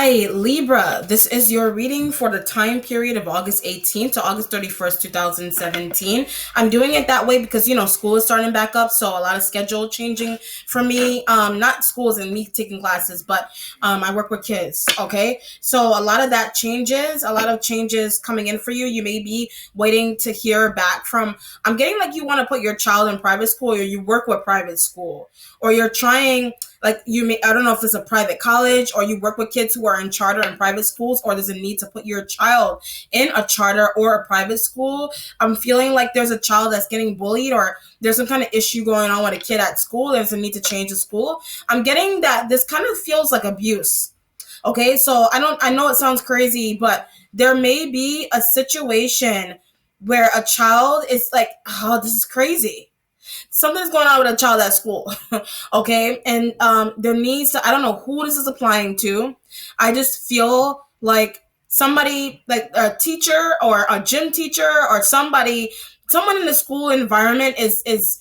Hi, Libra. This is your reading for the time period of August 18th to August 31st, 2017. I'm doing it that way because, school is starting back up. So a lot of schedule changing for me. Not schools and me taking classes, but I work with kids. Okay. So a lot of that changes, a lot of changes coming in for you. You may be waiting to hear back from, I'm getting like you want to put your child in private school or you work with private school or you're trying like I don't know if it's a private college or you work with kids who are in charter and private schools, or there's a need to put your child in a charter or a private school. I'm feeling like there's a child that's getting bullied or there's some kind of issue going on with a kid at school. There's a need to change the school. I'm getting that this kind of feels like abuse. Okay, so I know it sounds crazy, but there may be a situation where a child is like, oh, this is crazy, something's going on with a child at school. Okay, and there needs to, I don't know who this is applying to. I just feel like somebody, like a teacher or a gym teacher or someone in the school environment is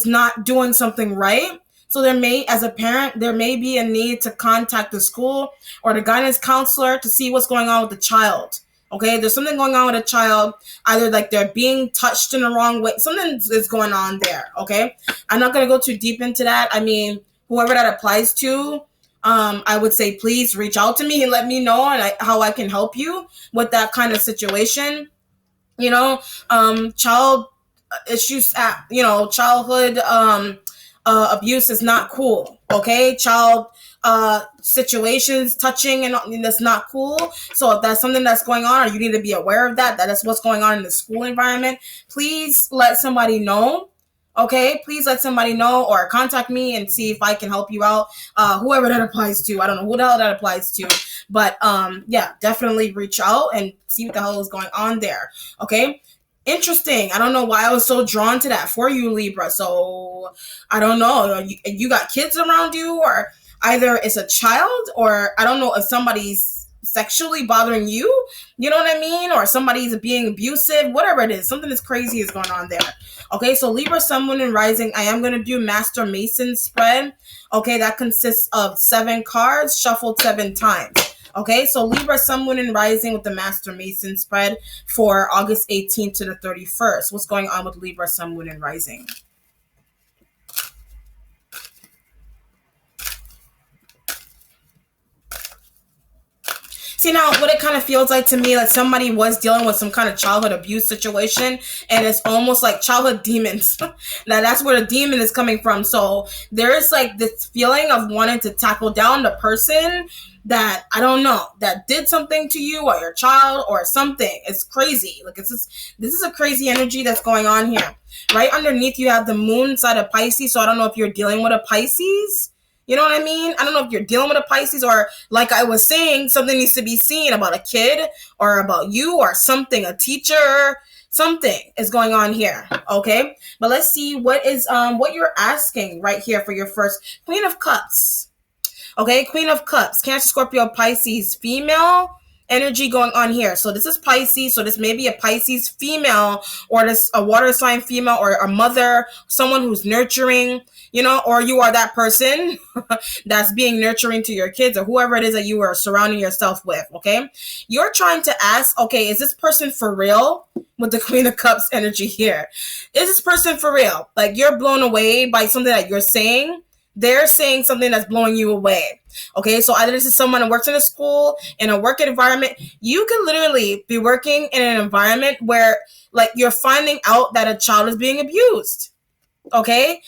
not doing something right. So there may, as a parent, there may be a need to contact the school or the guidance counselor to see what's going on with the child. Okay, there's something going on with a child, either like they're being touched in the wrong way. Something is going on there. Okay, I'm not going to go too deep into that. I mean, whoever that applies to, I would say please reach out to me and let me know how I can help you with that kind of situation. Child issues at, childhood abuse is not cool. Okay, child situations touching and that's not cool. So if that's something that's going on or you need to be aware of that is what's going on in the school environment, please let somebody know. Okay, please let somebody know or contact me and see if I can help you out. Whoever that applies to, I don't know who the hell that applies to, but yeah, definitely reach out and see what the hell is going on there. Okay, interesting. I don't know why I was so drawn to that for you, Libra. So I don't know. You got kids around you, or either it's a child, or I don't know if somebody's sexually bothering you. You know what I mean? Or somebody's being abusive. Whatever it is, something is crazy is going on there. Okay, so Libra, Sun, Moon, and Rising. I am going to do Master Mason spread. Okay, that consists of 7 cards shuffled 7 times. Okay, so Libra, Sun, Moon, and Rising with the Master Mason spread for August 18th to the 31st. What's going on with Libra, Sun, Moon, and Rising? See, now what it kind of feels like to me, like somebody was dealing with some kind of childhood abuse situation, and it's almost like childhood demons. That's where the demon is coming from. So there is like this feeling of wanting to tackle down the person that, I don't know, that did something to you or your child or something. It's crazy. Like this is a crazy energy that's going on here. Right underneath you have the moon side of Pisces. So I don't know if you're dealing with a Pisces. You know what I mean? I don't know if you're dealing with a Pisces, or like I was saying, something needs to be seen about a kid or about you or something, a teacher, something is going on here. Okay, but let's see what you're asking right here for your first Queen of Cups. Okay, Queen of Cups, Cancer, Scorpio, Pisces, female energy going on here. So this is Pisces. So this may be a Pisces female, or this a water sign female, or a mother, someone who's nurturing, or you are that person that's being nurturing to your kids or whoever it is that you are surrounding yourself with. Okay, you're trying to ask, okay, is this person for real? With the Queen of Cups energy here, is this person for real? Like you're blown away by something that you're saying. They're saying something that's blowing you away. Okay, so either this is someone who works in a school, in a work environment. You can literally be working in an environment where like you're finding out that a child is being abused. Okay,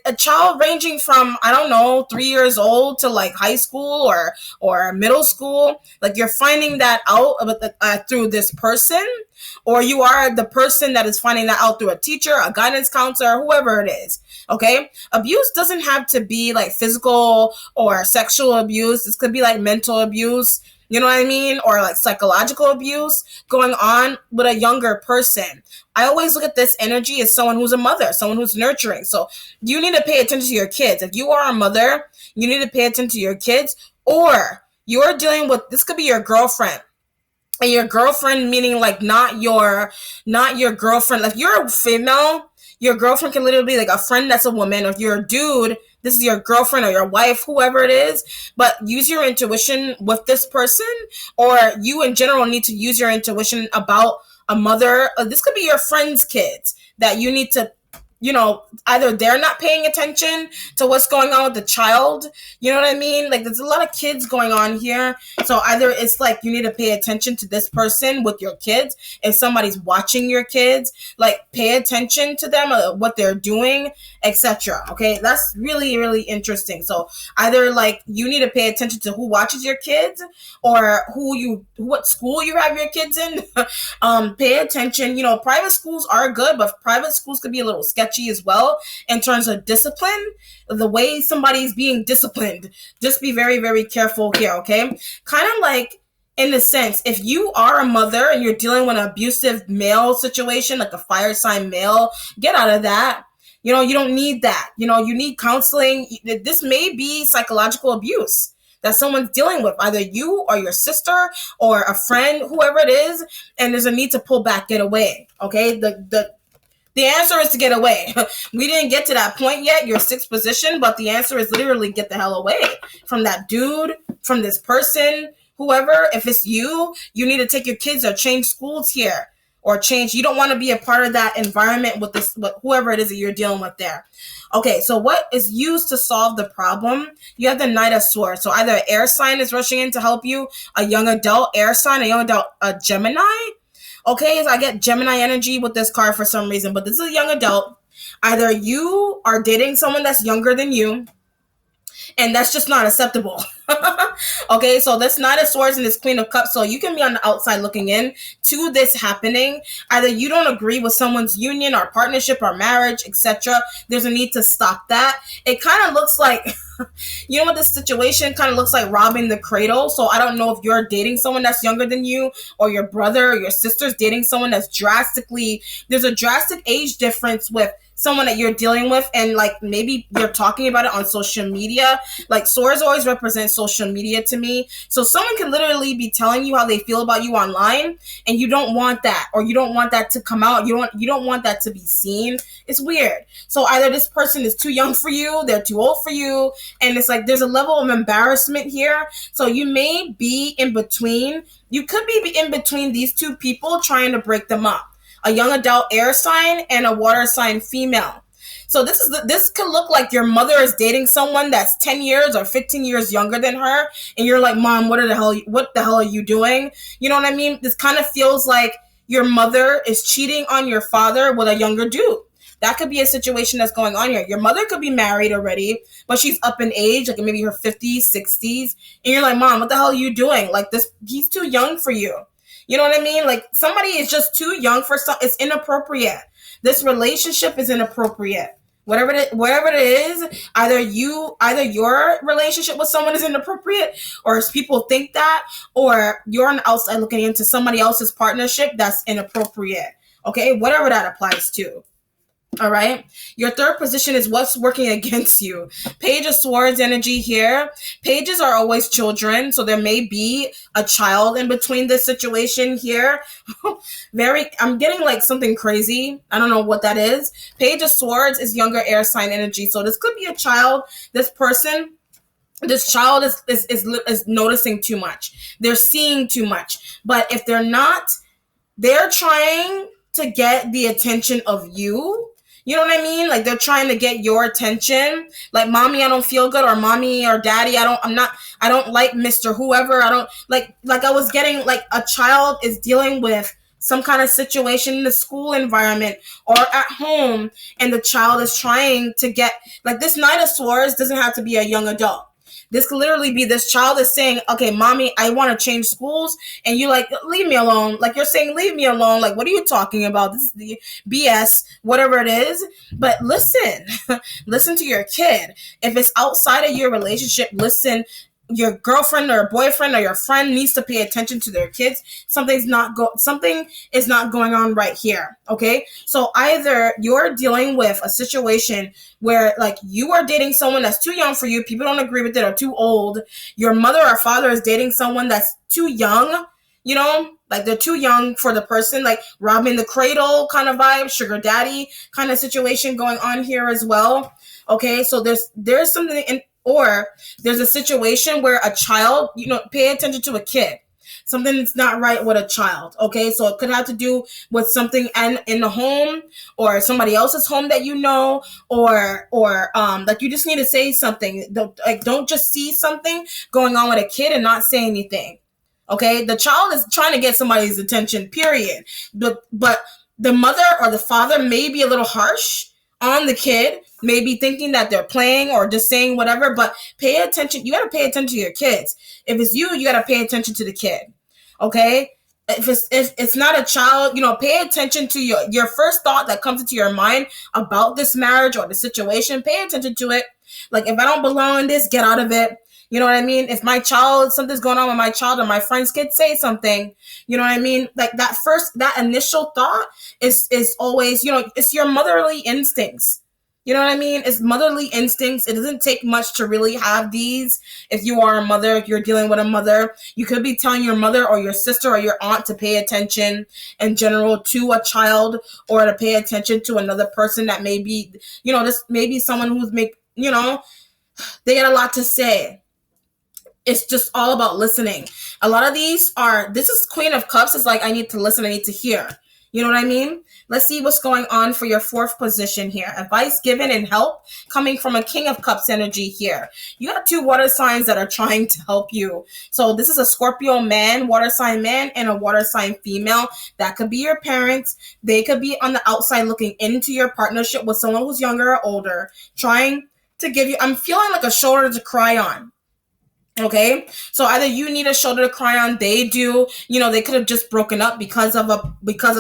a child ranging from, I don't know, 3 years old to like high school or middle school. Like you're finding that out through this person, or you are the person that is finding that out through a teacher, a guidance counselor, whoever it is. Okay, abuse doesn't have to be like physical or sexual abuse. This could be like mental abuse. You know what I mean? Or like psychological abuse going on with a younger person. I always look at this energy as someone who's a mother, someone who's nurturing. So you need to pay attention to your kids. If you are a mother, you need to pay attention to your kids, or you're dealing with, this could be your girlfriend. And your girlfriend meaning like not your girlfriend. Like you're a female, your girlfriend can literally be like a friend that's a woman. Or if you're a dude, this is your girlfriend or your wife, whoever it is, but use your intuition with this person, or you in general need to use your intuition about a mother. This could be your friend's kids that you need to, either they're not paying attention to what's going on with the child. You know what I mean? Like, there's a lot of kids going on here. So either it's like you need to pay attention to this person with your kids. If somebody's watching your kids, like, pay attention to them, what they're doing, etc. Okay, that's really, really interesting. So either like you need to pay attention to who watches your kids, or what school you have your kids in. Pay attention. Private schools are good, but private schools could be a little sketchy as well in terms of discipline, the way somebody's being disciplined. Just be very, very careful here, okay? Kind of like, in a sense, if you are a mother and you're dealing with an abusive male situation, like a fire sign male, get out of that. You don't need that. You need counseling. This may be psychological abuse that someone's dealing with, either you or your sister or a friend, whoever it is, and there's a need to pull back, get away. Okay, the answer is to get away. We didn't get to that point yet, your sixth position, but the answer is literally get the hell away from that dude, from this person, whoever. If it's you need to take your kids or change schools here, or change. You don't want to be a part of that environment with whoever it is that you're dealing with there. Okay, so what is used to solve the problem? You have the Knight of Swords. So either an air sign is rushing in to help you, a young adult air sign, a young adult Gemini. Okay, so I get Gemini energy with this card for some reason, but this is a young adult. Either you are dating someone that's younger than you, and that's just not acceptable. Okay, so this Knight of Swords and this Queen of Cups, so you can be on the outside looking in to this happening. Either you don't agree with someone's union or partnership or marriage, etc. There's a need to stop that. It kind of looks like, what this situation kind of looks like, robbing the cradle. So I don't know if you're dating someone that's younger than you, or your brother or your sister's dating someone that's there's a drastic age difference with someone that you're dealing with, and like maybe you're talking about it on social media. Like, swords always represent social media to me. So someone can literally be telling you how they feel about you online, and you don't want that, or you don't want that to come out. You don't want that to be seen. It's weird. So either this person is too young for you, they're too old for you, and it's like there's a level of embarrassment here. So you may be in between. You could be in between these two people trying to break them up. A young adult air sign and a water sign female. So this can look like your mother is dating someone that's 10 years or 15 years younger than her, and you're like, Mom, what the hell are you doing? You know what I mean? This kind of feels like your mother is cheating on your father with a younger dude. That could be a situation that's going on here. Your mother could be married already, but she's up in age, like maybe her 50s, 60s, and you're like, Mom, what the hell are you doing? Like, he's too young for you. You know what I mean? Like, somebody is just too young for it's inappropriate. This relationship is inappropriate. Whatever it is, either your relationship with someone is inappropriate, or people think that, or you're on the outside looking into somebody else's partnership that's inappropriate. Okay, whatever that applies to. All right. Your third position is what's working against you. Page of Swords energy here. Pages are always children, so there may be a child in between this situation here. I'm getting like something crazy. I don't know what that is. Page of Swords is younger air sign energy, so this could be a child. This child is noticing too much. They're seeing too much. But if they're not, they're trying to get the attention of you. You know what I mean? Like, they're trying to get your attention. Like, Mommy, I don't feel good, or Mommy or Daddy, I don't like Mr. Whoever. I don't like I was getting like a child is dealing with some kind of situation in the school environment or at home, and the child is trying to get, like, this Knight of Swords doesn't have to be a young adult. This could literally be this child is saying, okay, Mommy, I want to change schools. And you're like, leave me alone. Like, you're saying, leave me alone. Like, what are you talking about? This is the BS, whatever it is. But listen, listen to your kid. If it's outside of your relationship, listen. Your girlfriend or boyfriend or your friend needs to pay attention to their kids. Something is not going on right here. Okay, so either you're dealing with a situation where, like, you are dating someone that's too young for you, people don't agree with it, or too old. Your mother or father is dating someone that's too young. Like they're too young for the person, like robbing the cradle kind of vibe, sugar daddy kind of situation going on here as well. Okay, so there's something in, or there's a situation where a child, pay attention to a kid. Something that's not right with a child. Okay, so it could have to do with something in the home or somebody else's home that or like you just need to say something. Don't just see something going on with a kid and not say anything. Okay, the child is trying to get somebody's attention, period. But the mother or the father may be a little harsh on the kid, maybe thinking that they're playing or just saying whatever, but pay attention. You got to pay attention to your kids. If it's you got to pay attention to the kid. Okay? If it's not a child, pay attention to your first thought that comes into your mind about this marriage or the situation. Pay attention to it. Like, if I don't belong in this, get out of it. You know what I mean? If my child, something's going on with my child or my friend's kid, say something. You know what I mean? Like that initial thought is always, it's your motherly instincts. You know what I mean? It's motherly instincts. It doesn't take much to really have these. If you are a mother, if you're dealing with a mother, you could be telling your mother or your sister or your aunt to pay attention in general to a child, or to pay attention to another person that may be, this may be someone who's they got a lot to say. It's just all about listening. A lot of this is Queen of Cups. It's like, I need to listen, I need to hear. You know what I mean? Let's see what's going on for your fourth position here. Advice given and help coming from a King of Cups energy here. You got two water signs that are trying to help you. So this is a Scorpio man, water sign man, and a water sign female. That could be your parents. They could be on the outside looking into your partnership with someone who's younger or older, trying to give you, I'm feeling like a shoulder to cry on. Okay, so either you need a shoulder to cry on, they do. They could have just broken up because of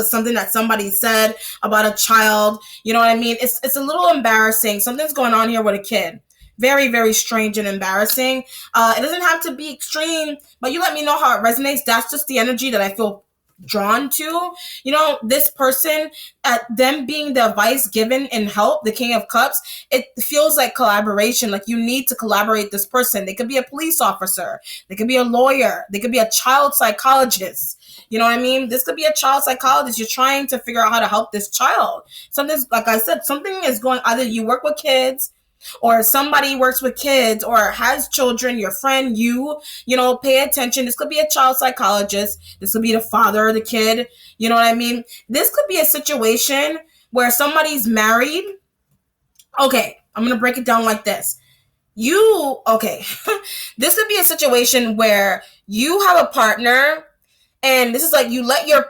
something that somebody said about a child. You know what I mean? It's a little embarrassing. Something's going on here with a kid. Very, very strange and embarrassing. It doesn't have to be extreme, but you let me know how it resonates. That's just the energy that I feel drawn to. This person, at them being the advice given and help, the King of Cups, it feels like collaboration. Like, you need to collaborate this person. They could be a police officer, they could be a lawyer, they could be a child psychologist. You know what I mean? This could be a child psychologist. You're trying to figure out how to help this child. Something's, like I said, something is going, either you work with kids, or somebody works with kids or has children, your friend, pay attention. This could be a child psychologist. This could be the father of the kid. You know what I mean? This could be a situation where somebody's married. Okay, I'm going to break it down like this. This could be a situation where you have a partner, and this is like, you let your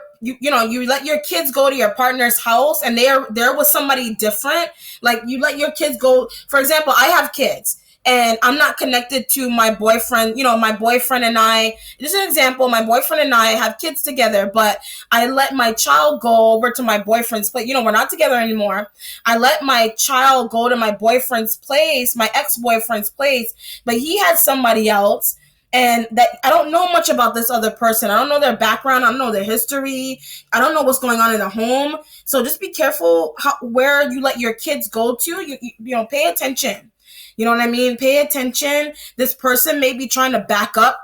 kids go to your partner's house and they're with somebody different. Like, you let your kids go. For example, I have kids and I'm not connected to my boyfriend. My boyfriend and I, just an example, my boyfriend and I have kids together, but I let my child go over to my boyfriend's place. We're not together anymore. I let my child go to my boyfriend's place, my ex-boyfriend's place, but he had somebody else. And that, I don't know much about this other person. I don't know their background. I don't know their history. I don't know what's going on in the home. So just be careful where you let your kids go to. You pay attention. You know what I mean? Pay attention. This person may be trying to back up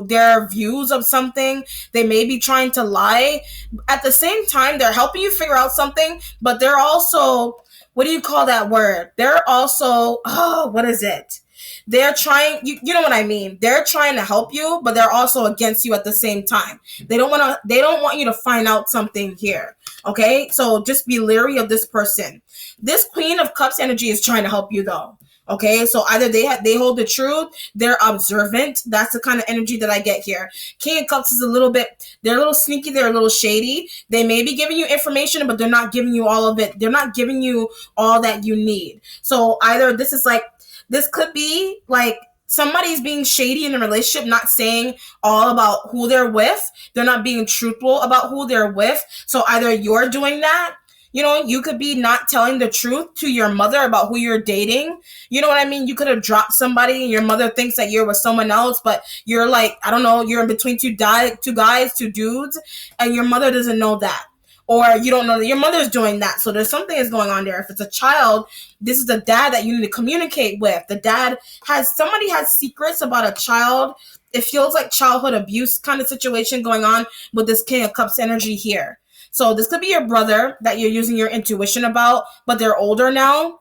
their views of something. They may be trying to lie. At the same time, they're helping you figure out something, but they're also, what do you call that word? They're also, what is it? They're trying, you know what I mean? They're trying to help you, but they're also against you at the same time. They don't want you to find out something here. Okay? So just be leery of this person. This Queen of Cups energy is trying to help you though. Okay? So either they hold the truth, they're observant. That's the kind of energy that I get here. King of Cups is they're a little sneaky, they're a little shady. They may be giving you information, but they're not giving you all of it. They're not giving you all that you need. So either this could be like somebody's being shady in a relationship, not saying all about who they're with. They're not being truthful about who they're with. So either you're doing that, you could be not telling the truth to your mother about who you're dating. You know what I mean? You could have dropped somebody and your mother thinks that you're with someone else, but you're like, I don't know, you're in between two guys, two dudes, and your mother doesn't know that. or you don't know that your mother's doing that. So there's something that's going on there. If it's a child, this is the dad that you need to communicate with. The dad somebody has secrets about a child. It feels like childhood abuse kind of situation going on with this King of Cups energy here. So this could be your brother that you're using your intuition about, but they're older now.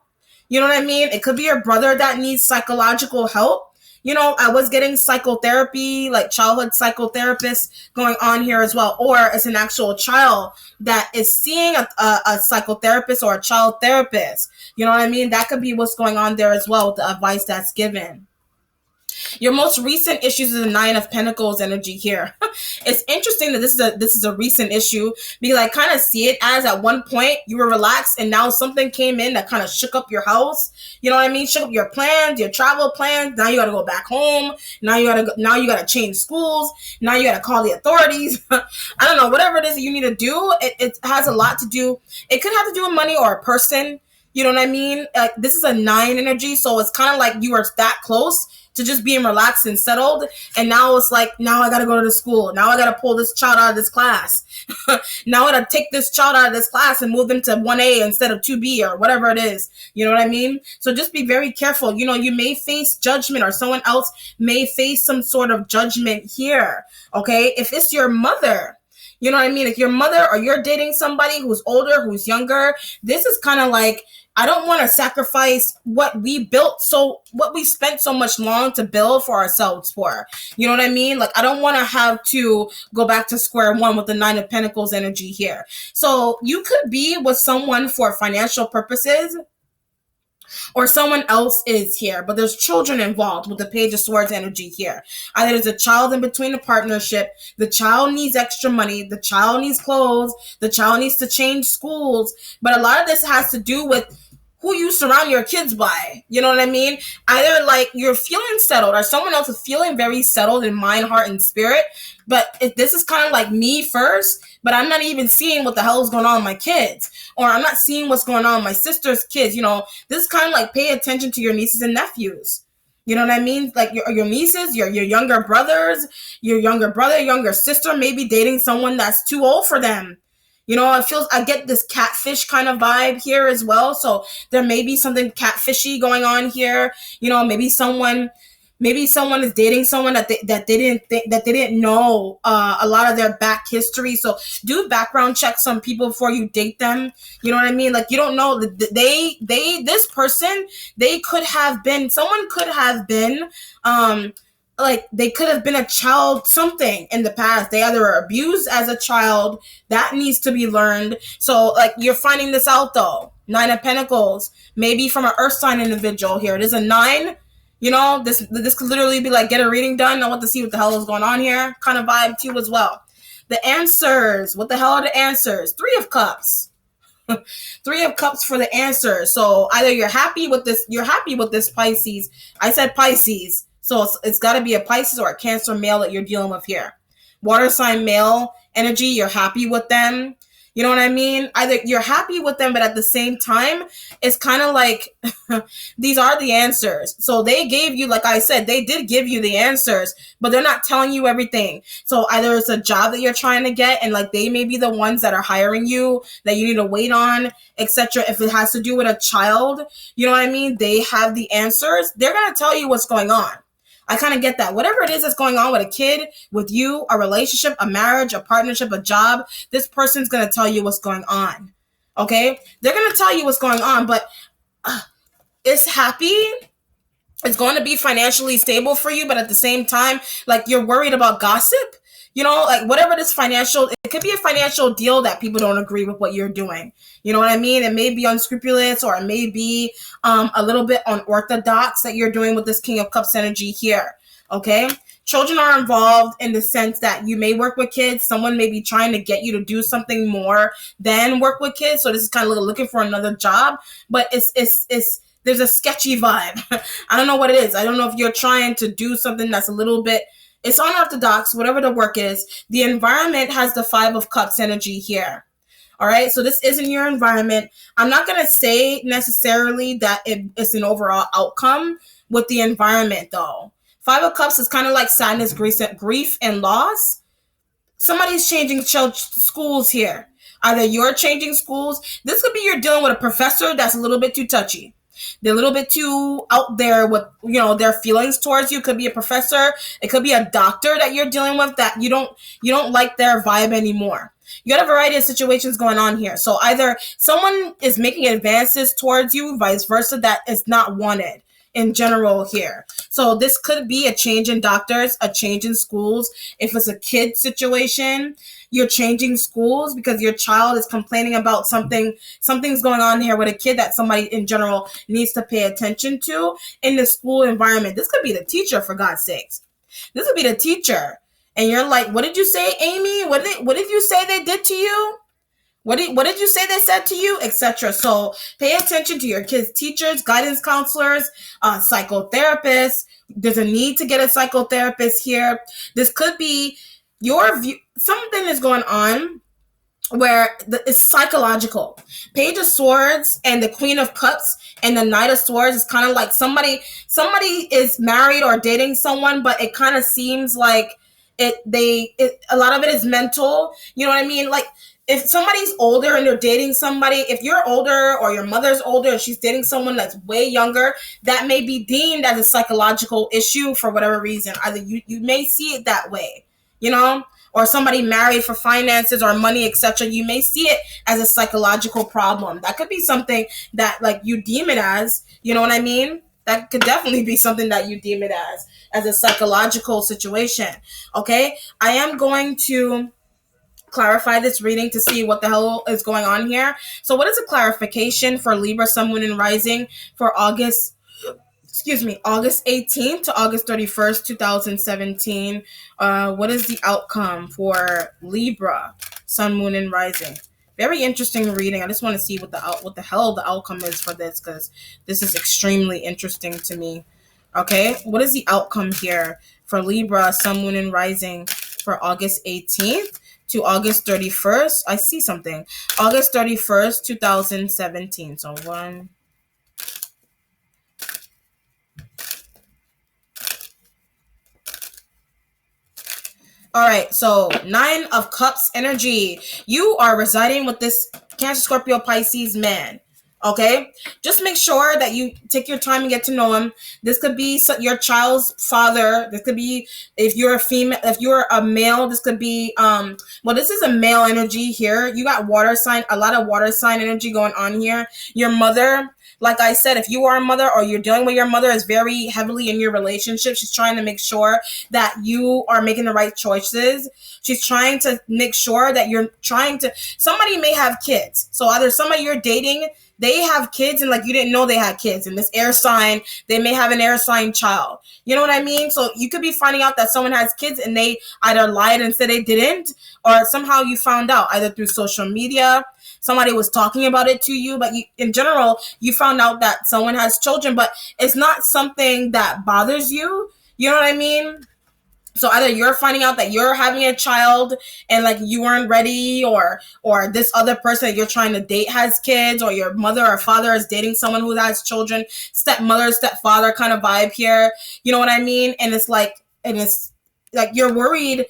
You know what I mean? It could be your brother that needs psychological help. I was getting psychotherapy, like childhood psychotherapists going on here as well. Or it's an actual child that is seeing a psychotherapist or a child therapist. You know what I mean? That could be what's going on there as well with the advice that's given. Your most recent issues is the Nine of Pentacles energy here. It's interesting that this is a recent issue because I kind of see it as at one point you were relaxed and now something came in that kind of shook up your house. You know what I mean? Shook up your plans, your travel plans. Now you got to go back home. Now you got to change schools. Now you got to call the authorities. I don't know, whatever it is that you need to do. It has a lot to do. It could have to do with money or a person. You know what I mean? This is a 9 energy, so it's kind of like you were that close to just being relaxed and settled. And now it's like, now I got to go to the school. Now I got to pull this child out of this class. Now I got to take this child out of this class and move them to 1A instead of 2B or whatever it is. You know what I mean? So just be very careful. You may face judgment or someone else may face some sort of judgment here. Okay. If it's your mother, you know what I mean? If your mother or you're dating somebody who's older, who's younger, this is kind of like, I don't want to sacrifice what we spent so much long to build for ourselves for. You know what I mean? Like, I don't want to have to go back to square one with the 9 of Pentacles energy here. So you could be with someone for financial purposes, or someone else is here, but there's children involved with the Page of Swords energy here. Either there's a child in between the partnership, the child needs extra money, the child needs clothes, the child needs to change schools, but a lot of this has to do with who you surround your kids by. You know what I mean? Either like you're feeling settled or someone else is feeling very settled in mind, heart, and spirit. But if this is kind of like me first, but I'm not even seeing what the hell is going on with my kids. Or I'm not seeing what's going on with my sister's kids. This is kind of like pay attention to your nieces and nephews. You know what I mean? Like your nieces, your younger brothers, your younger brother, younger sister may be dating someone that's too old for them. I get this catfish kind of vibe here as well. So there may be something catfishy going on here. Maybe someone is dating someone that they didn't know a lot of their back history. So do background checks on people before you date them. You know what I mean? Like, you don't know this person, someone could have been, like they could have been a child something in the past. They either were abused as a child. That needs to be learned. So like you're finding this out though. 9 of Pentacles, maybe from an earth sign individual here. It is a 9. This could literally be like get a reading done. I want to see what the hell is going on here. Kind of vibe too as well. The answers. What the hell are the answers? 3 of Cups. 3 of Cups for the answers. So either you're happy with this Pisces. I said Pisces. So it's got to be a Pisces or a Cancer male that you're dealing with here. Water sign male energy, you're happy with them. You know what I mean? Either you're happy with them, but at the same time, it's kind of like these are the answers. So they gave you, like I said, they did give you the answers, but they're not telling you everything. So either it's a job that you're trying to get, and like they may be the ones that are hiring you that you need to wait on, etc. If it has to do with a child, you know what I mean? They have the answers. They're going to tell you what's going on. I kind of get that. Whatever it is that's going on with a kid, with you, a relationship, a marriage, a partnership, a job, this person's going to tell you what's going on. Okay? They're going to tell you what's going on, but it's happy. It's going to be financially stable for you, but at the same time, like you're worried about gossip. Like whatever this financial, it could be a financial deal that people don't agree with what you're doing. You know what I mean? It may be unscrupulous, or it may be a little bit unorthodox that you're doing with this King of Cups energy here. Okay? Children are involved in the sense that you may work with kids. Someone may be trying to get you to do something more than work with kids. So this is kind of looking for another job, but it's there's a sketchy vibe. I don't know what it is. I don't know if you're trying to do something that's a little bit, it's unorthodox, whatever the work is. The environment has the 5 of Cups energy here. All right. So this isn't your environment. I'm not going to say necessarily that it's an overall outcome with the environment though. 5 of Cups is kind of like sadness, grief, and loss. Somebody's changing schools here. Either you're changing schools. This could be you're dealing with a professor that's a little bit too touchy. They're a little bit too out there with, their feelings towards you. It could be a professor. It could be a doctor that you're dealing with that you don't like their vibe anymore. You got a variety of situations going on here. So either someone is making advances towards you, vice versa, that is not wanted in general here. So this could be a change in doctors, a change in schools. If it's a kid situation, you're changing schools because your child is complaining about something's going on here with a kid that somebody in general needs to pay attention to in the school environment. This could be the teacher, for God's sakes. This would be the teacher. And you're like, what did you say, Amy? What did you say they did to you? What did you say they said to you, etc.? So pay attention to your kids' teachers, guidance counselors, psychotherapists. There's a need to get a psychotherapist here. This could be your view. Something is going on where it's psychological. Page of Swords and the Queen of Cups and the Knight of Swords is kind of like somebody is married or dating someone, but it kind of seems like a lot of it is mental. You know what I mean? Like, if somebody's older and they're dating somebody, if you're older or your mother's older and she's dating someone that's way younger, that may be deemed as a psychological issue for whatever reason. Either you may see it that way, or somebody married for finances or money, etc. You may see it as a psychological problem. That could be something that like you deem it as, you know what I mean? That could definitely be something that you deem it as a psychological situation. Okay, I am going to clarify this reading to see what the hell is going on here. So what is a clarification for Libra, Sun, Moon, and Rising for August 18th to August 31st, 2017? What is the outcome for Libra, Sun, Moon, and Rising? Very interesting reading. I just want to see what the hell the outcome is for this, because this is extremely interesting to me. Okay, what is the outcome here for Libra, Sun, Moon, and Rising for August 18th to August 31st? I see something. August 31st, 2017. So one. All right, so 9 of Cups energy. You are residing with this Cancer, Scorpio, Pisces man. Okay, just make sure that you take your time and get to know him. This could be your child's father. This could be, if you're a female, if you're a male, this could be this is a male energy here. You got water sign, a lot of water sign energy going on here. Your mother, like I said, if you are a mother or you're dealing with your mother, is very heavily in your relationship. She's trying to make sure that you are making the right choices. She's trying to make sure that somebody may have kids. So either somebody you're dating, they have kids and like you didn't know they had kids. And this air sign, they may have an air sign child. You know what I mean? So you could be finding out that someone has kids and they either lied and said they didn't, or somehow you found out either through social media, somebody was talking about it to you, but in general, you found out that someone has children, but it's not something that bothers you. You know what I mean? So either you're finding out that you're having a child and like you weren't ready, or this other person that you're trying to date has kids, or your mother or father is dating someone who has children, stepmother, stepfather kind of vibe here. You know what I mean? And it's like you're worried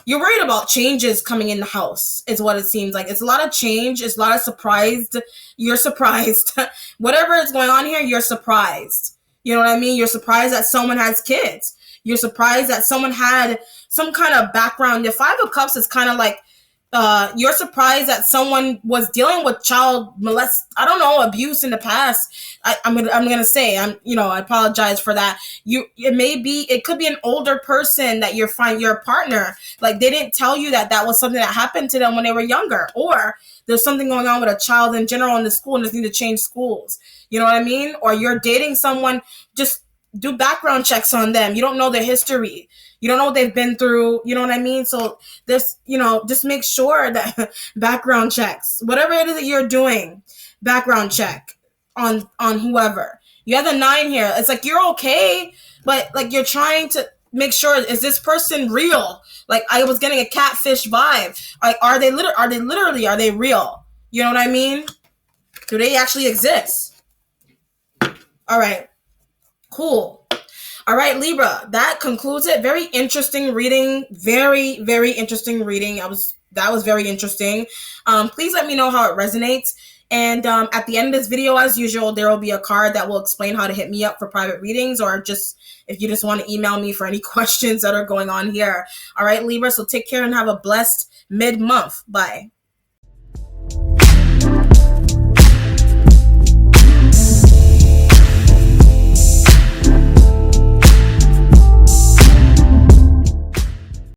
about changes coming in the house, is what it seems like. It's a lot of change. It's a lot of surprised. You're surprised. Whatever is going on here, you're surprised. You know what I mean? You're surprised that someone has kids. You're surprised that someone had some kind of background. The 5 of Cups is kind of like, you're surprised that someone was dealing with child abuse in the past. I'm gonna say, I apologize for that. It could be an older person that your partner, like they didn't tell you that was something that happened to them when they were younger, or there's something going on with a child in general in the school and just need to change schools. You know what I mean? Or you're dating someone, just do background checks on them. You don't know their history. You don't know what they've been through. You know what I mean? So just make sure that background checks, whatever it is that you're doing, background check on whoever. You have the 9 here. It's like you're okay, but like you're trying to make sure, is this person real? Like I was getting a catfish vibe. Like are they real? You know what I mean? Do they actually exist? All right. Cool. All All right, Libra, that concludes it. Very interesting reading. Very, very interesting reading. That was very interesting. Please let me know how it resonates. And at the end of this video, as usual, there will be a card that will explain how to hit me up for private readings, or just if you just want to email me for any questions that are going on here. All right, Libra, so take care and have a blessed mid-month. Bye.